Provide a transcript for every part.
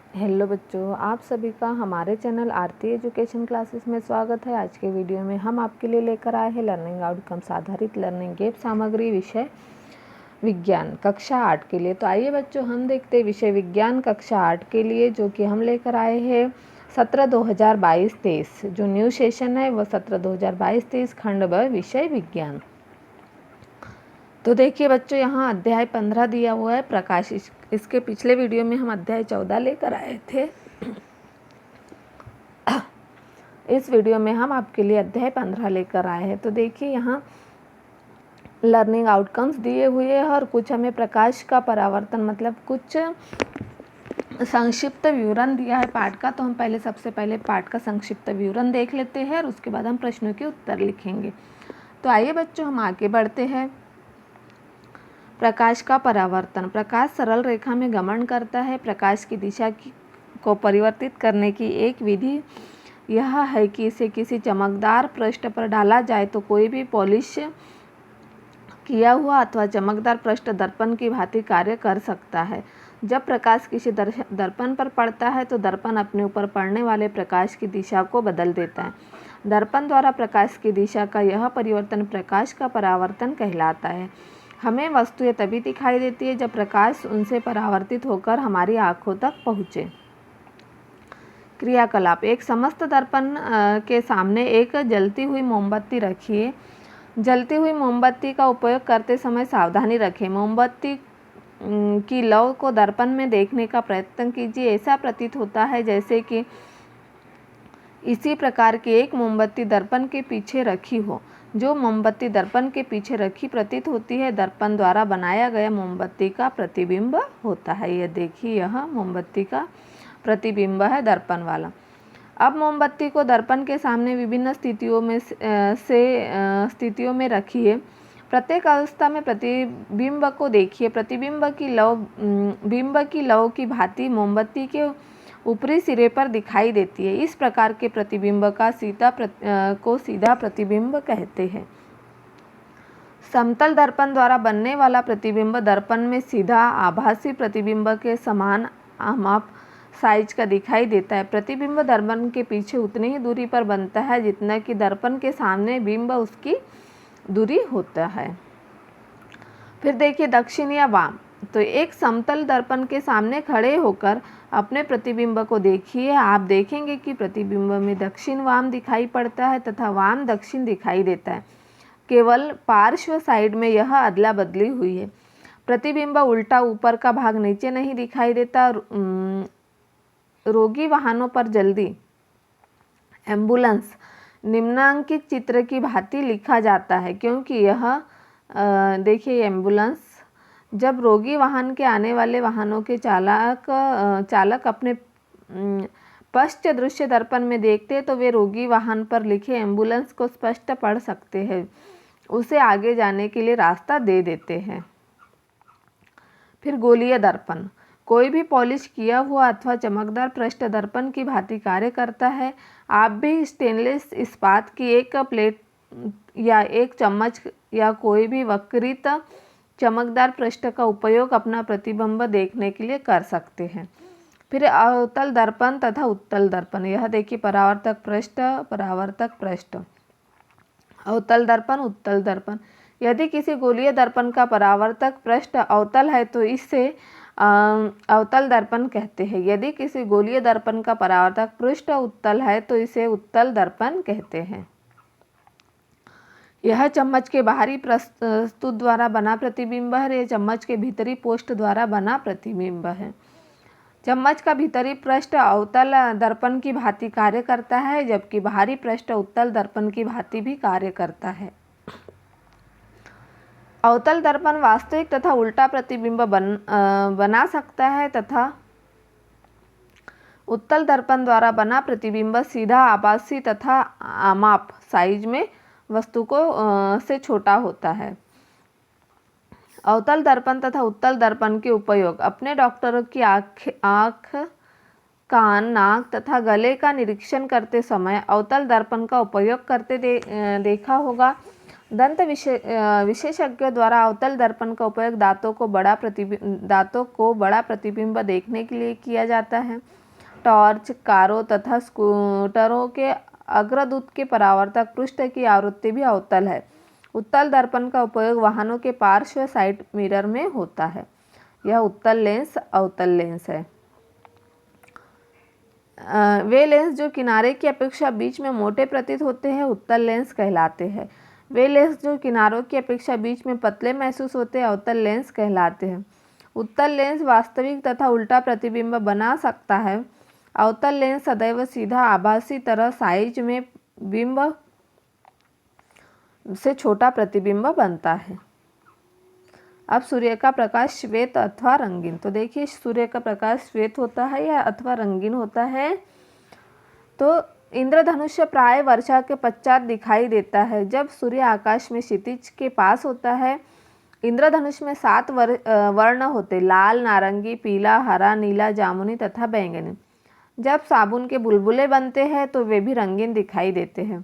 Hello बच्चों, आप सभी का हमारे चैनल आरती एजुकेशन क्लासेस में स्वागत है। आज के वीडियो में हम आपके लिए लेकर आए हैं लर्निंग आउटकम्स आधारित लर्निंग ऐप सामग्री विषय विज्ञान कक्षा 8 के लिए। तो आइए बच्चों हम देखते हैं विषय विज्ञान कक्षा 8 के लिए, जो कि हम लेकर आए हैं सत्र 2022-23। जो न्यू सेशन है वह सत्र 2022-23 खंड ब विषय विज्ञान। तो देखिए बच्चों, यहाँ अध्याय 15 दिया हुआ है प्रकाश। इसके पिछले वीडियो में हम अध्याय 14 लेकर आए थे। इस वीडियो में हम आपके लिए अध्याय 15 लेकर आए हैं। तो देखिए यहाँ लर्निंग आउटकम्स दिए हुए हैं और कुछ हमें प्रकाश का परावर्तन मतलब कुछ संक्षिप्त विवरण दिया है पाठ का। तो हम सबसे पहले पाठ का संक्षिप्त विवरण देख लेते हैं और उसके बाद हम प्रश्नों के उत्तर लिखेंगे। तो आइए बच्चों हम आगे बढ़ते हैं। प्रकाश का परावर्तन। प्रकाश सरल रेखा में गमन करता है। प्रकाश की दिशा को परिवर्तित करने की एक विधि यह है कि इसे किसी चमकदार पृष्ठ पर डाला जाए तो कोई भी पॉलिश किया हुआ अथवा चमकदार पृष्ठ दर्पण की भांति कार्य कर सकता है। जब प्रकाश किसी दर्पण पर पड़ता है तो दर्पण अपने ऊपर पड़ने वाले प्रकाश की दिशा को बदल देता है। दर्पण द्वारा प्रकाश की दिशा का यह परिवर्तन प्रकाश का परावर्तन कहलाता है। हमें वस्तुएं तभी दिखाई देती है जब प्रकाश उनसे परावर्तित होकर हमारी आंखों तक पहुँचे। क्रियाकलाप। एक समस्त दर्पण के सामने एक जलती हुई मोमबत्ती रखिए। जलती हुई मोमबत्ती का उपयोग करते समय सावधानी रखें। मोमबत्ती की लौ को दर्पण में देखने का प्रयत्न कीजिए। ऐसा प्रतीत होता है जैसे कि इसी प्रकार की एक मोमबत्ती दर्पण के पीछे रखी हो। जो मोमबत्ती दर्पण के पीछे रखी प्रतीत होती है दर्पण द्वारा बनाया गया मोमबत्ती का प्रतिबिंब होता है। यह देखिए, यह मोमबत्ती का प्रतिबिंब है दर्पण वाला। अब मोमबत्ती को दर्पण के सामने विभिन्न स्थितियों में रखिए। प्रत्येक अवस्था में प्रतिबिंब को देखिए। प्रतिबिंब की लौ की भांति मोमबत्ती के ऊपरी सिरे पर दिखाई देती है। इस प्रकार के प्रतिबिंब का सीधा प्रतिबिंब कहते हैं। समतल दर्पण द्वारा बनने वाला प्रतिबिंब दर्पण में सीधा आभासी प्रतिबिंब के समान माप साइज का दिखाई देता है। प्रतिबिंब दर्पण के पीछे उतनी ही दूरी पर बनता है जितना कि दर्पण के सामने बिंब उसकी दूरी होता है। फिर देखिए दक्षिण या वाम। तो एक समतल दर्पण के सामने खड़े होकर अपने प्रतिबिंब को देखिए। आप देखेंगे कि प्रतिबिंब में दक्षिण वाम दिखाई पड़ता है तथा वाम दक्षिण दिखाई देता है। केवल पार्श्व साइड में यह अदला बदली हुई है। प्रतिबिंब उल्टा ऊपर का भाग नीचे नहीं दिखाई देता। रोगी वाहनों पर जल्दी एम्बुलेंस निम्नांकित चित्र की भांति लिखा जाता है, क्योंकि यह देखिए एम्बुलेंस जब रोगी वाहन के आने वाले वाहनों के चालक अपने पश्च दृश्य दर्पण में देखते हैं तो वे रोगी वाहन पर लिखे एम्बुलेंस को स्पष्ट पढ़ सकते हैं, उसे आगे जाने के लिए रास्ता दे देते हैं। फिर गोलीय दर्पण। कोई भी पॉलिश किया हुआ अथवा चमकदार पृष्ठ दर्पण की भांति कार्य करता है। आप भी स्टेनलेस इस्पात की एक प्लेट या एक चम्मच या कोई भी वक्रित चमकदार पृष्ठ का उपयोग अपना प्रतिबिंब देखने के लिए कर सकते हैं। फिर अवतल दर्पण तथा उत्तल दर्पण। यह देखिए परावर्तक पृष्ठ, अवतल दर्पण, उत्तल दर्पण। यदि किसी गोलीय दर्पण का परावर्तक पृष्ठ अवतल है तो इसे अवतल दर्पण कहते हैं। यदि किसी गोलीय दर्पण का परावर्तक पृष्ठ उत्तल है तो इसे उत्तल दर्पण कहते हैं। यह चम्मच के बाहरी प्रस्तुत द्वारा बना प्रतिबिंब है। यह चम्मच के भीतरी पोस्ट द्वारा बना प्रतिबिंब है। चम्मच का भीतरी पृष्ठ अवतल दर्पण की भांति कार्य करता है, जबकि बाहरी पृष्ठ उत्तल दर्पण की भांति भी कार्य करता है। अवतल दर्पण वास्तविक तथा उल्टा प्रतिबिंब बना सकता है तथा उत्तल दर्पण द्वारा बना प्रतिबिंब सीधा आभासी तथा आमाप साइज में वस्तु को से छोटा होता है। अवतल दर्पण तथा उत्तल दर्पण के उपयोग। अपने डॉक्टरों की आँख, कान, नाक तथा गले का निरीक्षण करते समय अवतल दर्पण का उपयोग करते देखा होगा। दंत विशेषज्ञों द्वारा अवतल दर्पण का उपयोग दांतों को बड़ा प्रतिबिंब देखने के लिए किया जाता है। टॉर्च, कारों तथा स्कूटरों के अग्रदूत के परावर्तक पृष्ठ की आवृत्ति भी अवतल है। उत्तल दर्पण का उपयोग वाहनों के पार्श्व साइड मिरर में होता है। यह उत्तल लेंस अवतल लेंस है। वे लेंस जो किनारे की अपेक्षा बीच में मोटे प्रतीत होते हैं उत्तल लेंस कहलाते हैं। वे लेंस जो किनारों की अपेक्षा बीच में पतले महसूस होते हैं अवतल लेंस कहलाते हैं। उत्तल लेंस वास्तविक तथा उल्टा प्रतिबिंब बना सकता है। अवतल लेंस सदैव सीधा आभासी तरह साइज में बिंब से छोटा प्रतिबिंब बनता है। अब सूर्य का प्रकाश श्वेत अथवा रंगीन। तो देखिए सूर्य का प्रकाश श्वेत होता है या अथवा रंगीन होता है। तो इंद्रधनुष प्राय वर्षा के पश्चात दिखाई देता है। जब सूर्य आकाश में क्षितिज के पास होता है। इंद्रधनुष में 7 वर्ण होते, लाल, नारंगी, पीला, हरा, नीला, जामुनी तथा बैंगनी। जब साबुन के बुलबुले बनते हैं तो वे भी रंगीन दिखाई देते हैं।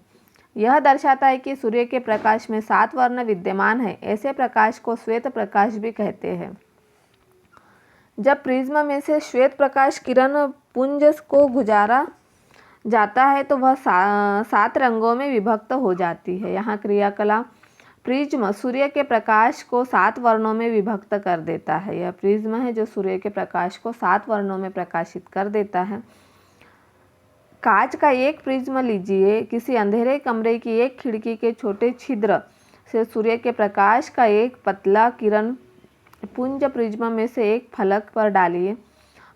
यह दर्शाता है कि सूर्य के प्रकाश में 7 वर्ण विद्यमान है। ऐसे प्रकाश को श्वेत प्रकाश भी कहते हैं। जब प्रिज्म में से श्वेत प्रकाश किरण पुंज को गुजारा जाता है तो वह 7 रंगों में विभक्त हो जाती है। यहाँ क्रियाकला प्रिज्म सूर्य के प्रकाश को 7 वर्णों में विभक्त कर देता है। यह प्रिज्म है जो सूर्य के प्रकाश को 7 वर्णों में प्रकाशित कर देता है। कांच का एक प्रिज्म लीजिए। किसी अंधेरे कमरे की एक खिड़की के छोटे छिद्र से सूर्य के प्रकाश का एक पतला किरण पुंज प्रिज्म में से एक फलक पर डालिए।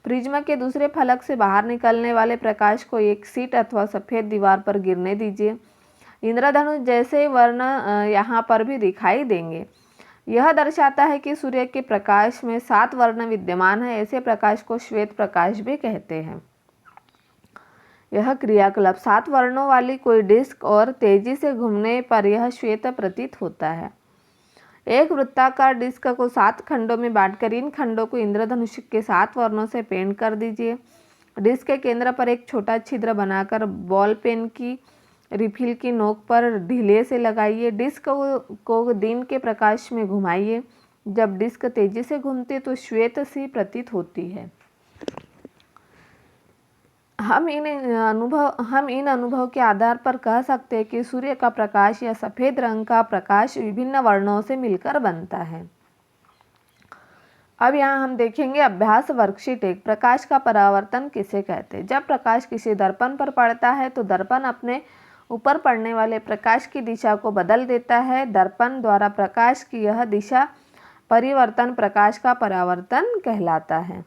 प्रिज्म के दूसरे फलक से बाहर निकलने वाले प्रकाश को एक सीट अथवा सफ़ेद दीवार पर गिरने दीजिए। इंद्रधनुष जैसे वर्ण यहाँ पर भी दिखाई देंगे। यह दर्शाता है कि सूर्य के प्रकाश में 7 वर्ण विद्यमान है। ऐसे प्रकाश को श्वेत प्रकाश भी कहते हैं। यह क्रियाकलाप 7 वर्णों वाली कोई डिस्क और तेजी से घूमने पर यह श्वेत प्रतीत होता है। एक वृत्ताकार डिस्क को 7 खंडों में बांटकर इन खंडों को इंद्रधनुष के 7 वर्णों से पेंट कर दीजिए। डिस्क के केंद्र पर एक छोटा छिद्र बनाकर बॉल पेन की रिफिल की नोक पर ढीले से लगाइए। डिस्क को दिन के प्रकाश में घुमाइए। जब डिस्क तेजी से घूमती है तो श्वेत सी प्रतीत होती है। हम इन अनुभव के आधार पर कह सकते हैं कि सूर्य का प्रकाश या सफ़ेद रंग का प्रकाश विभिन्न वर्णों से मिलकर बनता है। अब यहाँ हम देखेंगे अभ्यास वर्कशीट 1। प्रकाश का परावर्तन किसे कहते हैं। जब प्रकाश किसी दर्पण पर पड़ता है तो दर्पण अपने ऊपर पड़ने वाले प्रकाश की दिशा को बदल देता है। दर्पण द्वारा प्रकाश की यह दिशा परिवर्तन प्रकाश का परावर्तन कहलाता है।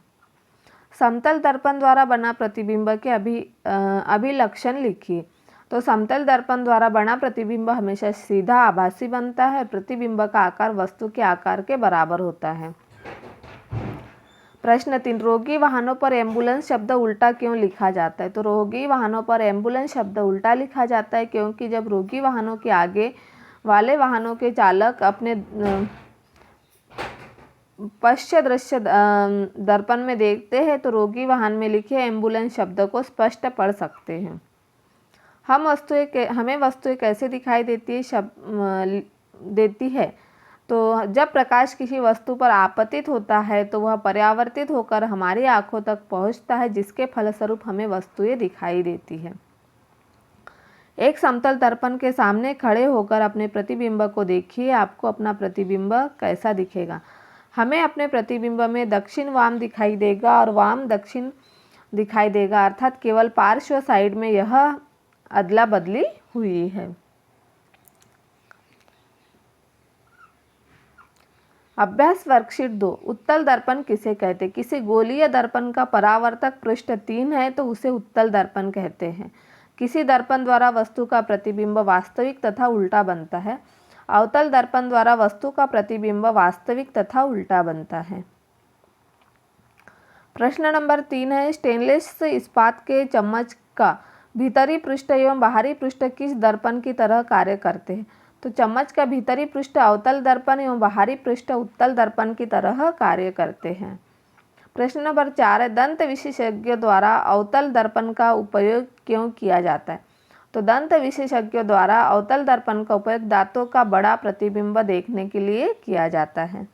समतल दर्पण द्वारा बना प्रतिबिंब के अभिलक्षण लिखिए। तो समतल दर्पण द्वारा बना प्रतिबिंब हमेशा सीधा आभासी बनता है। प्रतिबिंब का आकार वस्तु के आकार के बराबर होता है। प्रश्न 3, रोगी वाहनों पर एम्बुलेंस शब्द उल्टा क्यों लिखा जाता है। तो रोगी वाहनों पर एम्बुलेंस शब्द उल्टा लिखा जाता है क्योंकि जब रोगी वाहनों के आगे वाले वाहनों के चालक अपने पश्च दृश्य दर्पण में देखते हैं तो रोगी वाहन में लिखे एम्बुलेंस शब्द को स्पष्ट पढ़ सकते हैं। हमें वस्तुएं कैसे दिखाई देती है। तो जब प्रकाश किसी वस्तु पर आपतित होता है तो वह परावर्तित होकर हमारी आंखों तक पहुंचता है, जिसके फलस्वरूप हमें वस्तुएं दिखाई देती है। एक समतल दर्पण के सामने खड़े होकर अपने प्रतिबिंब को देखिए। आपको अपना प्रतिबिंब कैसा दिखेगा। हमें अपने प्रतिबिंब में दक्षिण वाम दिखाई देगा और वाम दक्षिण दिखाई देगा, अर्थात केवल पार्श्व साइड में यह अदला बदली हुई है। अभ्यास वर्कशीट 2। उत्तल दर्पण किसे कहते हैं। किसी गोलीय दर्पण का परावर्तक पृष्ठ 3 है तो उसे उत्तल दर्पण कहते हैं। किसी दर्पण द्वारा वस्तु का प्रतिबिंब वास्तविक तथा उल्टा बनता है। अवतल दर्पण द्वारा वस्तु का प्रतिबिंब वास्तविक तथा उल्टा बनता है। प्रश्न नंबर 3 है, स्टेनलेस इस्पात के चम्मच का भीतरी पृष्ठ एवं बाहरी पृष्ठ किस दर्पण की तरह कार्य करते हैं। तो चम्मच का भीतरी पृष्ठ अवतल दर्पण एवं बाहरी पृष्ठ उत्तल दर्पण की तरह कार्य करते हैं। प्रश्न नंबर 4 है, दंत विशेषज्ञ द्वारा अवतल दर्पण का उपयोग क्यों किया जाता है। तो दंत विशेषज्ञों द्वारा अवतल दर्पण का उपयोग दांतों का बड़ा प्रतिबिंब देखने के लिए किया जाता है।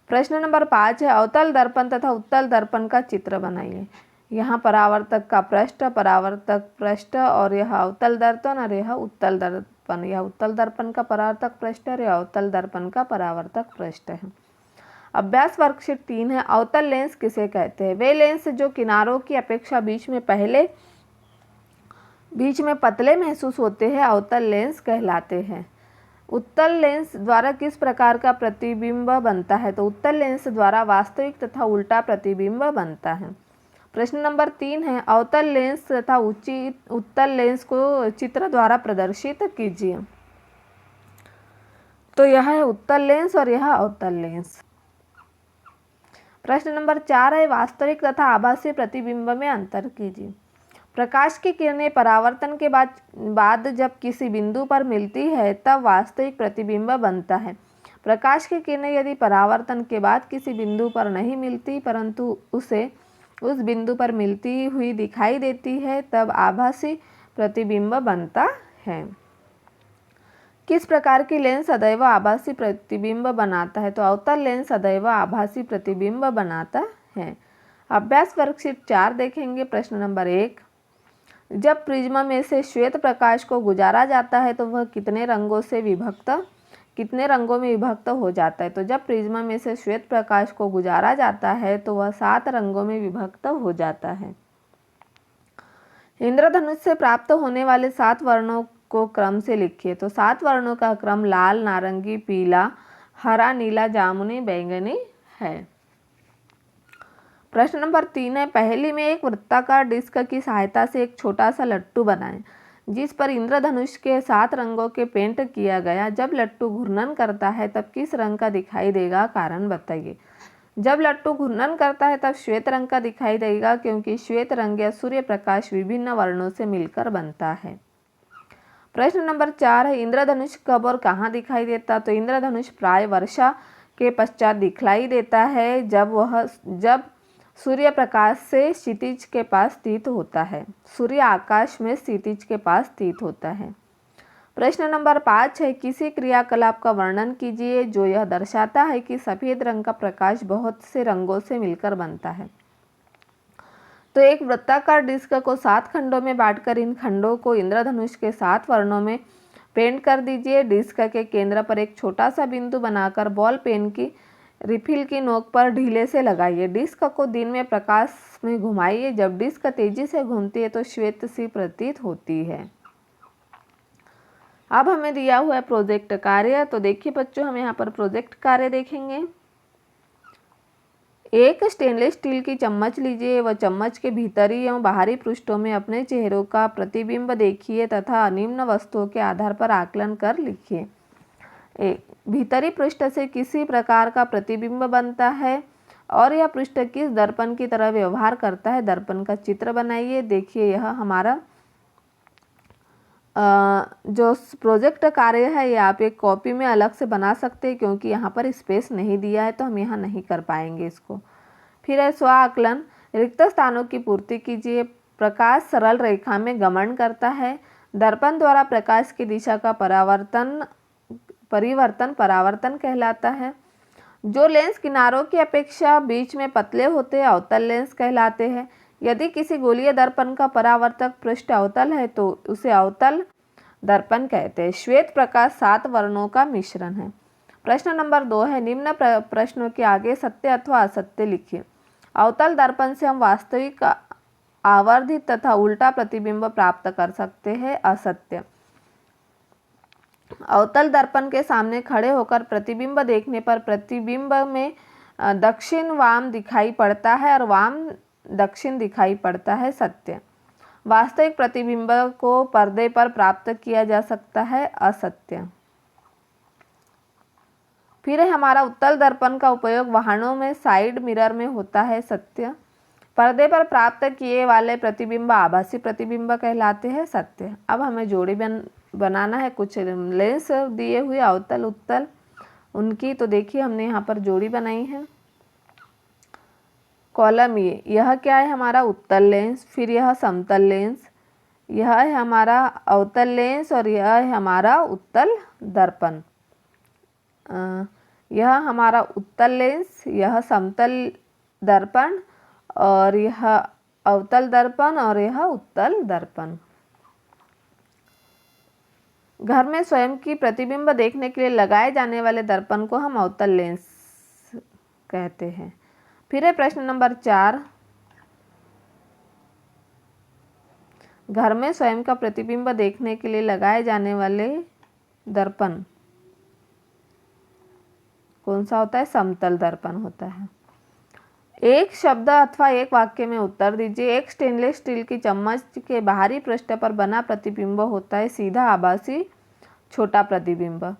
प्रश्न नंबर 5 है, अवतल दर्पण तथा उत्तल दर्पण का चित्र बनाइए। यहाँ परावर्तक का परावर्तक पृष्ठ और यह अवतल दर्पण और यह उत्तल दर्पण। यह उत्तल दर्पण का परावर्तक पृष्ठ और यह अवतल दर्पण का परावर्तक पृष्ठ है। अभ्यास वर्कशीट 3 है, अवतल लेंस किसे कहते हैं? वे लेंस जो किनारों की अपेक्षा बीच में पतले महसूस होते हैं अवतल लेंस कहलाते हैं। उत्तल लेंस द्वारा किस प्रकार का प्रतिबिंब बनता है? तो उत्तल लेंस द्वारा वास्तविक तथा उल्टा प्रतिबिंब बनता है। प्रश्न नंबर 3 है, अवतल लेंस तथा उत्तल लेंस को चित्र द्वारा प्रदर्शित कीजिए। तो यह है उत्तल लेंस और यह अवतल लेंस। प्रश्न नंबर 4 है, वास्तविक तथा आभासी प्रतिबिंब में अंतर कीजिए। प्रकाश की किरणें परावर्तन के बाद जब किसी बिंदु पर मिलती है तब वास्तविक प्रतिबिंब बनता है। प्रकाश की किरणें यदि परावर्तन के बाद किसी बिंदु पर नहीं मिलती परंतु उसे उस बिंदु पर मिलती हुई दिखाई देती है तब आभासी प्रतिबिंब बनता है। किस प्रकार की लेंस सदैव आभासी प्रतिबिंब बनाता है? तो अवतल लेंस सदैव आभासी प्रतिबिंब बनाता है। अभ्यास वर्कशीट 4 देखेंगे। प्रश्न नंबर 1, जब प्रिज्म में से श्वेत प्रकाश को गुजारा जाता है तो वह कितने रंगों में विभक्त हो जाता है? तो जब प्रिज्म में से श्वेत प्रकाश को गुजारा जाता है तो वह 7 रंगों में विभक्त हो जाता है। इंद्रधनुष से प्राप्त होने वाले 7 वर्णों को क्रम से लिखिए। तो 7 वर्णों का क्रम लाल, नारंगी, पीला, हरा, नीला, जामुनी, बैंगनी है। प्रश्न नंबर 3 है, पहेली में एक वृत्ताकार डिस्क की सहायता से एक छोटा सा लट्टू बनाएं जिस पर इंद्रधनुष के 7 रंगों के पेंट किया गया। जब लट्टू घूर्णन करता है तब किस रंग का दिखाई देगा? कारण बताइए। जब लट्टू घूर्णन करता है तब श्वेत रंग का दिखाई देगा क्योंकि श्वेत रंग या सूर्य प्रकाश विभिन्न वर्णों से मिलकर बनता है। प्रश्न नंबर 4 है, इंद्रधनुष कब और कहाँ दिखाई देता? तो इंद्रधनुष प्राय वर्षा के पश्चात दिखलाई देता है जब सूर्य प्रकाश से क्षितिज के पास स्थित होता है। सूर्य आकाश में क्षितिज के पास स्थित होता है। प्रश्न नंबर 5 है, किसी क्रियाकलाप का वर्णन कीजिए जो यह दर्शाता है कि सफ़ेद रंग का प्रकाश बहुत से रंगों से मिलकर बनता है। तो एक वृत्ताकार डिस्क को 7 खंडों में बांटकर इन खंडों को इंद्रधनुष के 7 वर्णों में पेंट कर दीजिए। डिस्क के केंद्र पर एक छोटा सा बिंदु बनाकर बॉल पेन की रिफिल की नोक पर ढीले से लगाइए। डिस्क को दिन में प्रकाश में घुमाइए। जब डिस्क तेजी से घूमती है तो श्वेत सी प्रतीत होती है। अब हमें दिया हुआ है प्रोजेक्ट कार्य। तो देखिए बच्चों, हम यहाँ पर प्रोजेक्ट कार्य देखेंगे। एक स्टेनलेस स्टील की चम्मच लीजिए व चम्मच के भीतरी एवं बाहरी पृष्ठों में अपने चेहरों का प्रतिबिंब देखिए तथा निम्न वस्तुओं के आधार पर आकलन कर लिखिए। भीतरी पृष्ठ से किसी प्रकार का प्रतिबिंब बनता है और यह पृष्ठ किस दर्पण की तरह व्यवहार करता है? दर्पण का चित्र बनाइए। देखिए, यह हमारा जो प्रोजेक्ट कार्य है ये आप एक कॉपी में अलग से बना सकते हैं क्योंकि यहाँ पर स्पेस नहीं दिया है तो हम यहाँ नहीं कर पाएंगे इसको। फिर है स्व आकलन। रिक्त स्थानों की पूर्ति कीजिए। प्रकाश सरल रेखा में गमन करता है। दर्पण द्वारा प्रकाश की दिशा का परिवर्तन परावर्तन कहलाता है। जो लेंस किनारों की अपेक्षा बीच में पतले होते हैं अवतल लेंस कहलाते हैं। यदि किसी गोलीय दर्पण का परावर्तक पृष्ठ अवतल है तो उसे अवतल दर्पण कहते हैं। श्वेत प्रकाश 7 वर्णों का मिश्रण है। प्रश्न नंबर 2 है, निम्न प्रश्नों के आगे सत्य अथवा असत्य लिखिए। अवतल दर्पण से हम वास्तविक, आवर्धित तथा उल्टा प्रतिबिंब प्राप्त कर सकते हैं। असत्य। अवतल दर्पण के सामने खड़े होकर प्रतिबिंब देखने पर प्रतिबिंब में दक्षिण वाम दिखाई पड़ता है और वाम दक्षिण दिखाई पड़ता है। सत्य। वास्तविक प्रतिबिंब को पर्दे पर प्राप्त किया जा सकता है। असत्य। फिर है हमारा उत्तल दर्पण का उपयोग वाहनों में साइड मिरर में होता है। सत्य। पर्दे पर प्राप्त किए वाले प्रतिबिंब आभासी प्रतिबिंब कहलाते हैं। सत्य। अब हमें जोड़ी बनाना है। कुछ लेंस दिए हुए अवतल उत्तल उनकी, तो देखिए हमने यहाँ पर जोड़ी बनाई है। कॉलम यह क्या है? हमारा उत्तल लेंस। फिर यह समतल लेंस, यह है हमारा अवतल लेंस और यह है हमारा उत्तल दर्पण। यह हमारा उत्तल लेंस, यह समतल दर्पण और यह अवतल दर्पण और यह उत्तल दर्पण। घर में स्वयं की प्रतिबिंब देखने के लिए लगाए जाने वाले दर्पण को हम अवतल लेंस कहते हैं। फिर है प्रश्न नंबर 4, घर में स्वयं का प्रतिबिंब देखने के लिए लगाए जाने वाले दर्पण कौन सा होता है? समतल दर्पण होता है। एक शब्द अथवा एक वाक्य में उत्तर दीजिए। एक स्टेनलेस स्टील की चम्मच के बाहरी पृष्ठ पर बना प्रतिबिंब होता है सीधा, आभासी, छोटा प्रतिबिंब।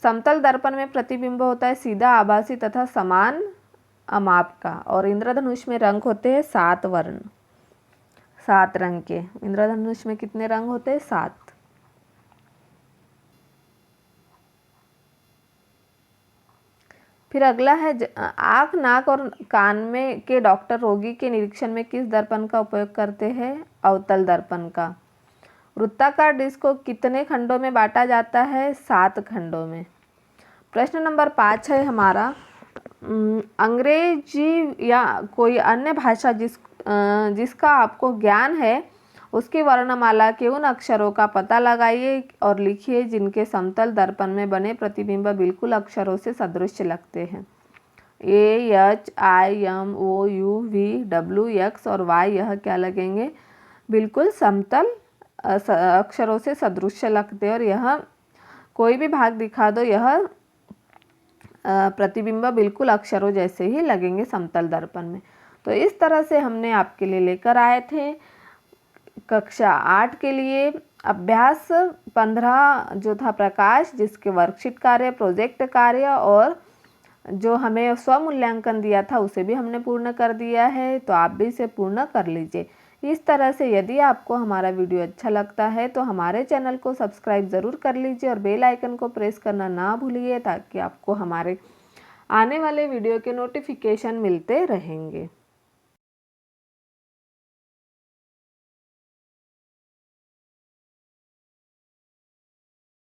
समतल दर्पण में प्रतिबिंब होता है सीधा, आभासी तथा समान माप का। और इंद्रधनुष में रंग होते हैं 7 वर्ण, 7 रंग के। इंद्रधनुष में कितने रंग होते हैं? 7। फिर अगला है आँख, नाक और कान में के डॉक्टर रोगी के निरीक्षण में किस दर्पण का उपयोग करते हैं? अवतल दर्पण का। वृत्ताकार डिस्क को कितने खंडों में बांटा जाता है? 7 खंडों में। प्रश्न नंबर 5 है हमारा अंग्रेजी या कोई अन्य भाषा जिसका आपको ज्ञान है उसकी वर्णमाला के उन अक्षरों का पता लगाइए और लिखिए जिनके समतल दर्पण में बने प्रतिबिंब बिल्कुल अक्षरों से सदृश लगते हैं। AHIMOUVW X और Y यह क्या लगेंगे? बिल्कुल समतल अक्षरों से सदृश लगते हैं। और यह कोई भी भाग दिखा दो, यह प्रतिबिंब बिल्कुल अक्षरों जैसे ही लगेंगे समतल दर्पण में। तो इस तरह से हमने आपके लिए लेकर आए थे कक्षा 8 के लिए अभ्यास 15 जो था प्रकाश, जिसके वर्कशीट कार्य, प्रोजेक्ट कार्य और जो हमें स्वमूल्यांकन दिया था उसे भी हमने पूर्ण कर दिया है। तो आप भी इसे पूर्ण कर लीजिए। इस तरह से यदि आपको हमारा वीडियो अच्छा लगता है तो हमारे चैनल को सब्सक्राइब ज़रूर कर लीजिए और बेल आइकन को प्रेस करना ना भूलिए ताकि आपको हमारे आने वाले वीडियो के नोटिफिकेशन मिलते रहेंगे।